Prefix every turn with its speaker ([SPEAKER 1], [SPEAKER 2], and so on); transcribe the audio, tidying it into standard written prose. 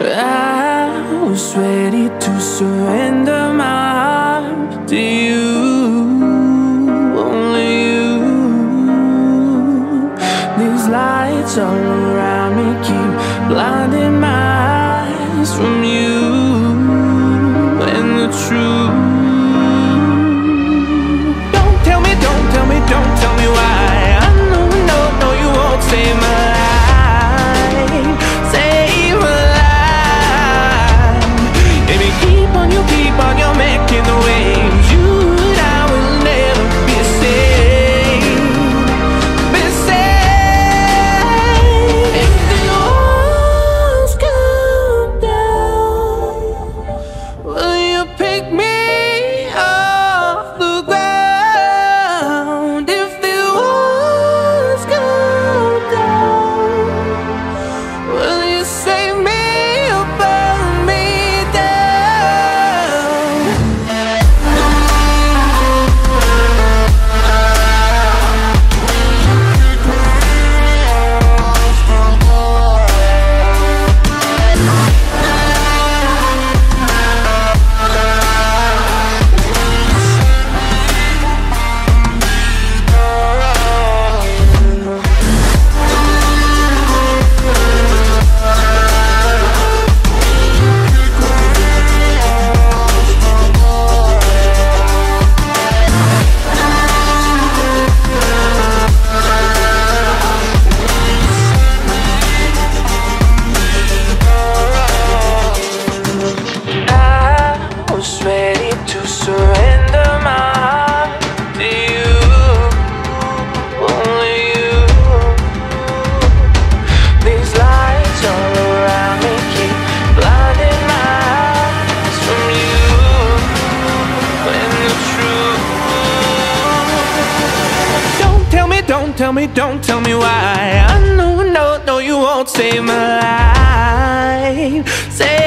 [SPEAKER 1] I was ready to surrender my heart to you, only you. These lights all around me keep blinding my eyes from you and the truth. Don't tell me, don't tell me, don't tell me why. I know, no, no, you won't save my life, save my life. Baby, keep on you making the waves. You and I will never be safe, be safe. If the walls come down, will you pick me off the ground? If the walls come down, will you save me or burn me down? I was ready to surrender my heart to you, only you. These lights all around me keep blinding my eyes from you and the truth. Don't tell me, don't tell me, don't tell me why. I know, no, no, you won't save my life, save